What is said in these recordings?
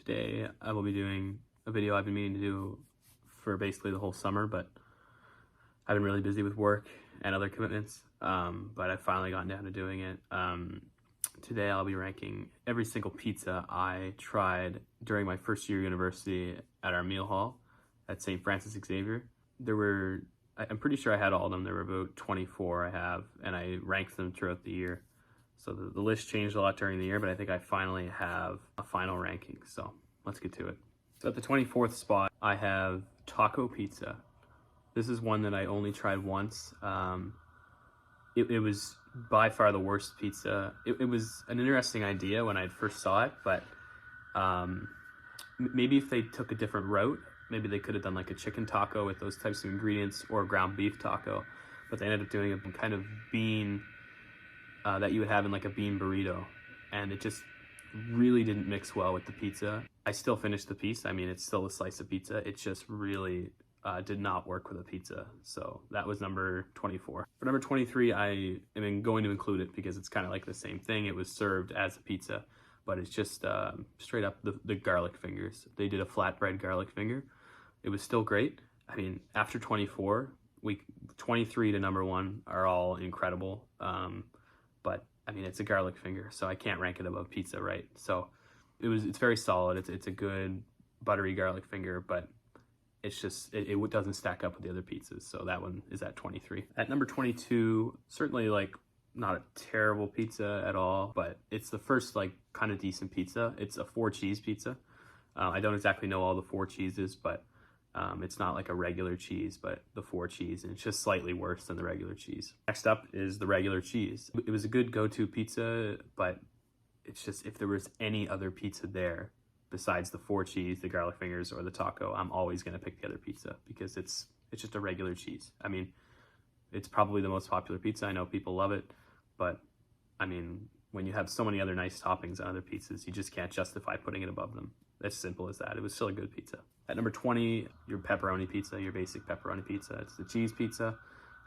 Today I will be doing a video I've been meaning to do for basically the whole summer, but I've been really busy with work and other commitments, but I've finally gotten down to doing it. Today I'll be ranking every single pizza I tried during my first year of university at our meal hall at St. Francis Xavier. I'm pretty sure I had all of them. There were about 24 I have, and I ranked them throughout the year. So the list changed a lot during the year, but I think I finally have a final ranking. So let's get to it. So at the 24th spot, I have taco pizza. This is one that I only tried once. It was by far the worst pizza. It was an interesting idea when I first saw it, but maybe if they took a different route, maybe they could have done like a chicken taco with those types of ingredients or a ground beef taco, but they ended up doing a kind of bean that you would have in like a bean burrito, and it just really didn't mix well with the pizza. I still finished the piece. I mean, it's still a slice of pizza. It just really did not work with a pizza. So that was number 24. For number 23, I am going to include it because it's kind of like the same thing. It was served as a pizza, but it's just straight up the garlic fingers. They did a flatbread garlic finger. It was still great. I mean, after 24, 23 to number 1 are all incredible. But I mean, it's a garlic finger, so I can't rank it above pizza, right? So it's very solid. It's a good buttery garlic finger, but it's just, it doesn't stack up with the other pizzas. So that one is at 23. At number 22, certainly like not a terrible pizza at all, but it's the first like kind of decent pizza. It's a 4-cheese pizza. I don't exactly know all the 4 cheeses, but it's not like a regular cheese, but the 4 cheese, and it's just slightly worse than the regular cheese. Next up is the regular cheese. It was a good go-to pizza, but it's just, if there was any other pizza there besides the 4 cheese, the garlic fingers, or the taco, I'm always gonna pick the other pizza because it's just a regular cheese. I mean, it's probably the most popular pizza. I know people love it, but I mean, when you have so many other nice toppings on other pizzas, you just can't justify putting it above them. As simple as that. It was still a good pizza. At number 20, your pepperoni pizza, your basic pepperoni pizza. It's the cheese pizza.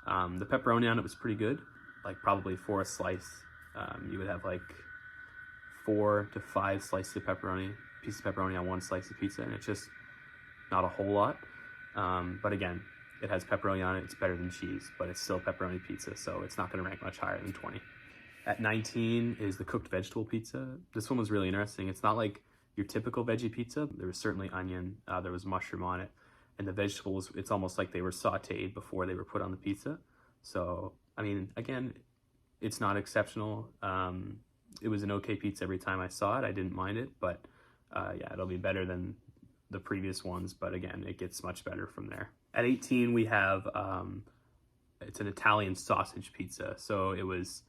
The pepperoni on it was pretty good. Like probably for a slice, you would have like 4 to 5 slices of pepperoni, piece of pepperoni on 1 slice of pizza, and it's just not a whole lot. But again, it has pepperoni on it. It's better than cheese, but it's still pepperoni pizza, so it's not gonna rank much higher than 20. At 19 is the cooked vegetable pizza. This one was really interesting. It's not like your typical veggie pizza. There was certainly onion, there was mushroom on it, and the vegetables, it's almost like they were sauteed before they were put on the pizza. So, I mean, again, it's not exceptional. It was an okay pizza every time I saw it. I didn't mind it, but yeah, it'll be better than the previous ones, but again, it gets much better from there. At 18, we have, it's an Italian sausage pizza. So it was,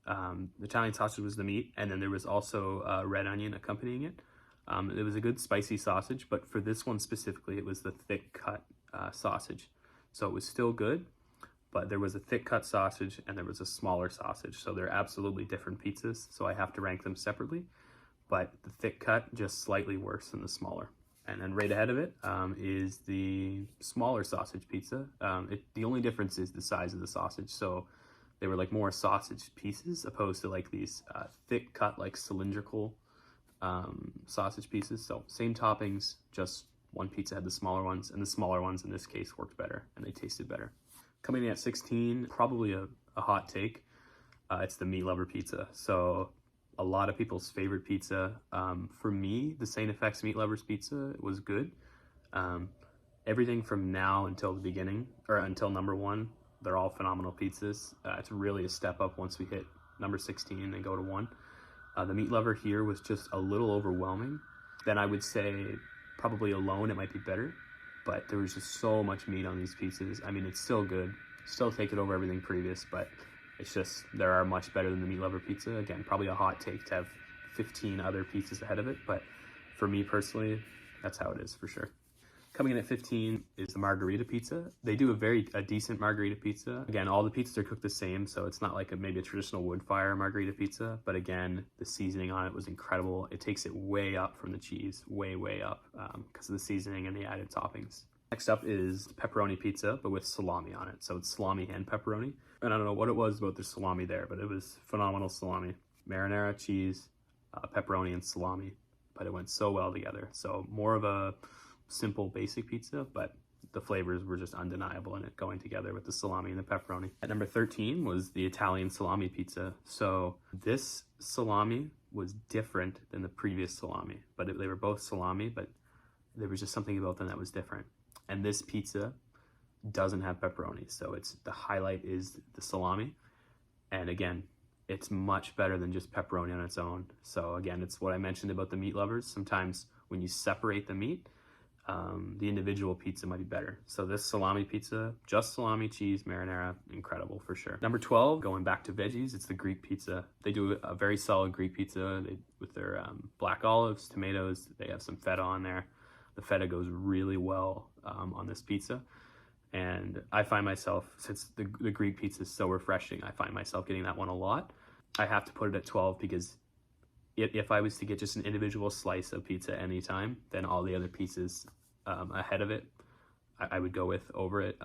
the Italian sausage was the meat, and then there was also red onion accompanying it. It was a good spicy sausage, but for this one specifically, it was the thick cut sausage. So it was still good, but there was a thick cut sausage and there was a smaller sausage. So they're absolutely different pizzas. So I have to rank them separately, but the thick cut just slightly worse than the smaller. And then right ahead of it is the smaller sausage pizza. The only difference is the size of the sausage. So they were like more sausage pieces opposed to like these thick cut, like cylindrical sausage pieces. So same toppings, just one pizza had the smaller ones, and the smaller ones in this case worked better and they tasted better. Coming in at 16, probably a hot take, it's the meat lover pizza. So a lot of people's favorite pizza. For me, the STFX meat lovers pizza was good. Everything from now until the beginning, or until number 1, they're all phenomenal pizzas. It's really a step up once we hit number 16 and go to 1. The meat lover here was just a little overwhelming. Then I would say probably alone it might be better, but there was just so much meat on these pizzas. I mean, it's still good, still take it over everything previous, but it's just, there are much better than the meat lover pizza. Again, probably a hot take to have 15 other pizzas ahead of it, but for me personally, that's how it is for sure. Coming in at 15 is the margarita pizza. They do a decent margarita pizza. Again, all the pizzas are cooked the same, so it's not like maybe a traditional wood fire margarita pizza, but again, the seasoning on it was incredible. It takes it way up from the cheese, way up, because of the seasoning and the added toppings. Next up is pepperoni pizza, but with salami on it. So it's salami and pepperoni. And I don't know what it was about the salami there, but it was phenomenal salami. Marinara, cheese, pepperoni, and salami. but it went so well together. So more of a simple basic pizza, but the flavors were just undeniable in it going together with the salami and the pepperoni. At number 13 was the Italian salami pizza. So this salami was different than the previous salami, but they were both salami, but there was just something about them that was different. And this pizza doesn't have pepperoni, so the highlight is the salami. And again, it's much better than just pepperoni on its own. So again, it's what I mentioned about the meat lovers. Sometimes when you separate the meat, the individual pizza might be better. So this salami pizza, just salami, cheese, marinara, incredible for sure. Number 12, going back to veggies, it's the Greek pizza. They do a very solid Greek pizza with their black olives, tomatoes. They have some feta on there. The feta goes really well on this pizza. And I find myself, since the Greek pizza is so refreshing, I find myself getting that one a lot. I have to put it at 12 because if I was to get just an individual slice of pizza anytime, then all the other pizzas ahead of it, I would go with over it.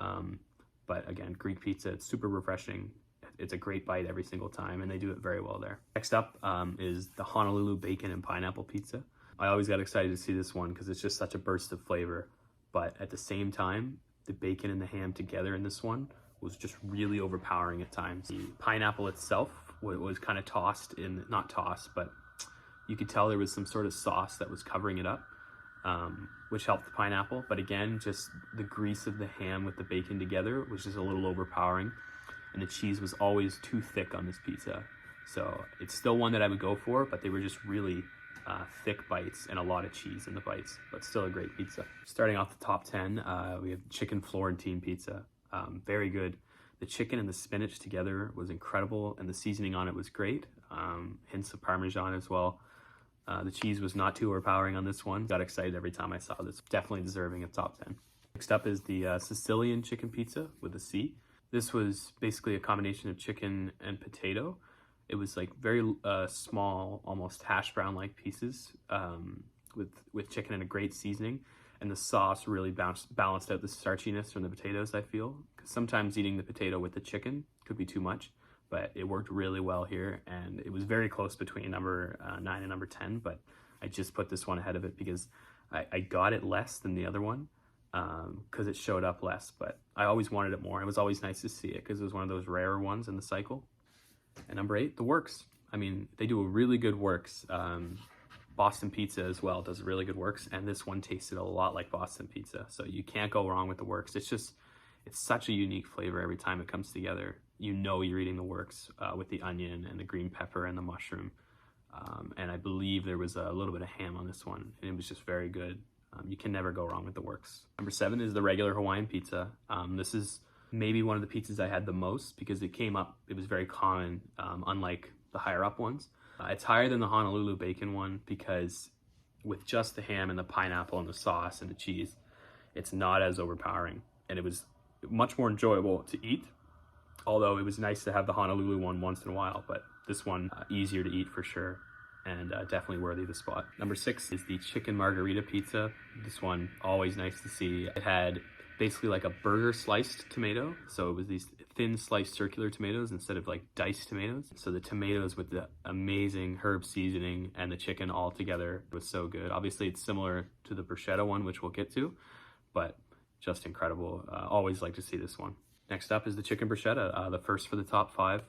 But again, Greek pizza, it's super refreshing. It's a great bite every single time, and they do it very well there. Next up is the Honolulu bacon and pineapple pizza. I always got excited to see this one because it's just such a burst of flavor. But at the same time, the bacon and the ham together in this one was just really overpowering at times. The pineapple itself was kind of tossed in, not tossed, but you could tell there was some sort of sauce that was covering it up, which helped the pineapple. But again, just the grease of the ham with the bacon together was just a little overpowering. And the cheese was always too thick on this pizza. So it's still one that I would go for, but they were just really thick bites and a lot of cheese in the bites, but still a great pizza. Starting off the top 10, we have chicken Florentine pizza. Very good. The chicken and the spinach together was incredible, and the seasoning on it was great. Hints of Parmesan as well. The cheese was not too overpowering on this one. Got excited every time I saw this. Definitely deserving of top 10. Next up is the Sicilian chicken pizza with a C. This was basically a combination of chicken and potato. It was like very small, almost hash brown-like pieces with chicken and a great seasoning. And the sauce really balanced out the starchiness from the potatoes, I feel. Because sometimes eating the potato with the chicken could be too much, but it worked really well here. And it was very close between number 9 and number 10, but I just put this one ahead of it because I got it less than the other one because it showed up less, but I always wanted it more. It was always nice to see it because it was one of those rarer ones in the cycle. And number 8, the Works. I mean, they do a really good Works. Boston Pizza as well does really good Works, and this one tasted a lot like Boston Pizza, so you can't go wrong with the Works. It's such a unique flavor every time it comes together. You know you're eating the Works with the onion and the green pepper and the mushroom. And I believe there was a little bit of ham on this one, and it was just very good. You can never go wrong with the Works. Number 7 is the regular Hawaiian pizza. This is maybe one of the pizzas I had the most because it was very common, unlike the higher up ones. It's higher than the Honolulu bacon one because with just the ham and the pineapple and the sauce and the cheese, it's not as overpowering. And it was much more enjoyable to eat, although it was nice to have the Honolulu one once in a while, but this one, easier to eat for sure, and definitely worthy of the spot. Number 6 is the chicken margarita pizza. This one, always nice to see. It had basically like a burger sliced tomato. So it was these thin sliced circular tomatoes instead of like diced tomatoes. So the tomatoes with the amazing herb seasoning and the chicken all together was so good. Obviously it's similar to the bruschetta one, which we'll get to, but just incredible. Always like to see this one. Next up is the chicken bruschetta, the first for the top 5.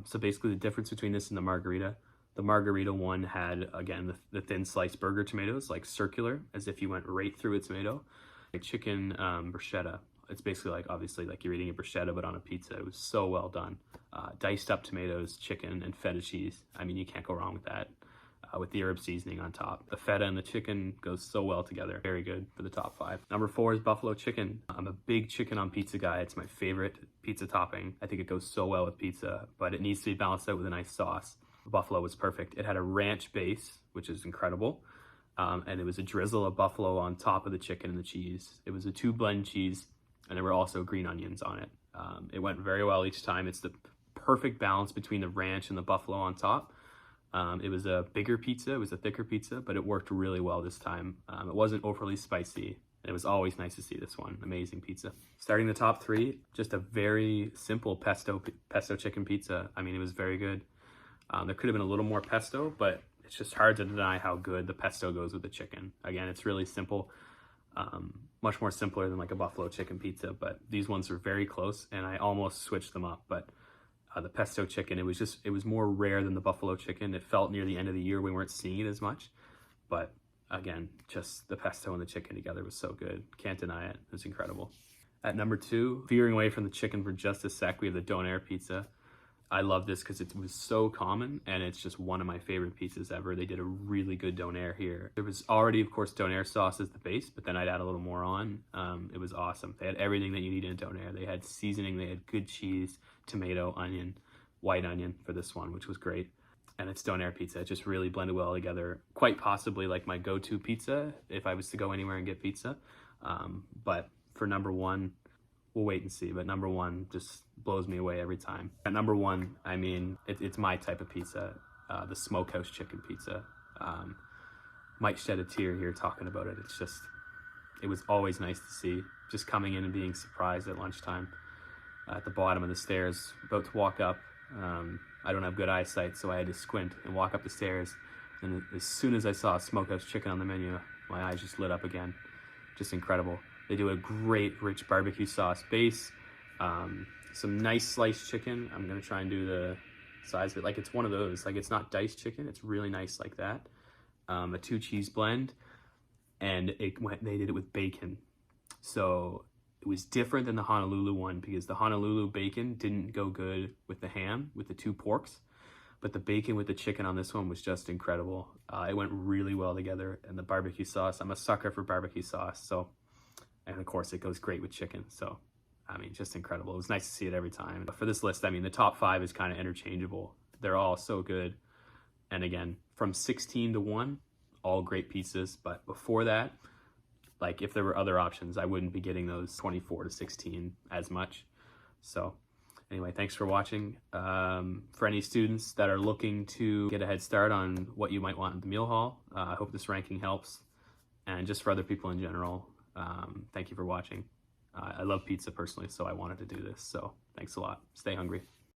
So basically the difference between this and the margarita one had, again, the thin sliced burger tomatoes, like circular, as if you went right through a tomato. Chicken bruschetta, it's basically like, obviously, like you're eating a bruschetta, but on a pizza. It was so well done. Diced up tomatoes, chicken, and feta cheese. I mean, you can't go wrong with that, with the herb seasoning on top. The feta and the chicken goes so well together. Very good for the top 5. Number 4 is buffalo chicken. I'm a big chicken on pizza guy. It's my favorite pizza topping. I think it goes so well with pizza, but it needs to be balanced out with a nice sauce. Buffalo was perfect. It had a ranch base, which is incredible. And it was a drizzle of buffalo on top of the chicken and the cheese. It was a 2-blend cheese, and there were also green onions on it. It went very well each time. It's the perfect balance between the ranch and the buffalo on top. It was a bigger pizza, it was a thicker pizza, but it worked really well this time. It wasn't overly spicy. It was always nice to see this one. Amazing pizza. Starting the top 3, just a very simple pesto chicken pizza. I mean, it was very good. There could have been a little more pesto, but it's just hard to deny how good the pesto goes with the chicken. Again, it's really simple, much more simpler than like a buffalo chicken pizza, but these ones are very close, and I almost switched them up. But the pesto chicken, it was more rare than the buffalo chicken. It felt near the end of the year we weren't seeing it as much, but again, just the pesto and the chicken together was so good. Can't deny it. It was incredible. At number 2, veering away from the chicken for just a sec, we have the donair pizza. I love this because it was so common, and it's just one of my favorite pizzas ever. They did a really good donair here. There was already, of course, donair sauce as the base, but then I'd add a little more on. It was awesome. They had everything that you need in a donair. They had seasoning, they had good cheese, tomato, onion, white onion for this one, which was great. And it's donair pizza. It just really blended well together. Quite possibly like my go-to pizza if I was to go anywhere and get pizza. But for number 1, we'll wait and see, but number 1 just blows me away every time. At number 1, I mean, it's my type of pizza, the smokehouse chicken pizza. Might shed a tear here talking about it. It was always nice to see, just coming in and being surprised at lunchtime at the bottom of the stairs, about to walk up. I don't have good eyesight, so I had to squint and walk up the stairs. And as soon as I saw smokehouse chicken on the menu, my eyes just lit up again. Just incredible. They do a great rich barbecue sauce base, some nice sliced chicken. I'm gonna try and do the size of it. Like it's one of those, like it's not diced chicken. It's really nice like that. A 2-cheese blend, and they did it with bacon. So it was different than the Honolulu one because the Honolulu bacon didn't go good with the ham, with the 2 porks. But the bacon with the chicken on this one was just incredible. It went really well together. And the barbecue sauce, I'm a sucker for barbecue sauce. So, and of course it goes great with chicken. So, I mean, just incredible. It was nice to see it every time. But for this list, I mean, the top 5 is kind of interchangeable. They're all so good. And again, from 16 to 1, all great pizzas. But before that, like if there were other options, I wouldn't be getting those 24 to 16 as much. So anyway, thanks for watching. For any students that are looking to get a head start on what you might want in the meal hall, I hope this ranking helps. And just for other people in general, thank you for watching. I love pizza personally, so I wanted to do this. So thanks a lot. Stay hungry.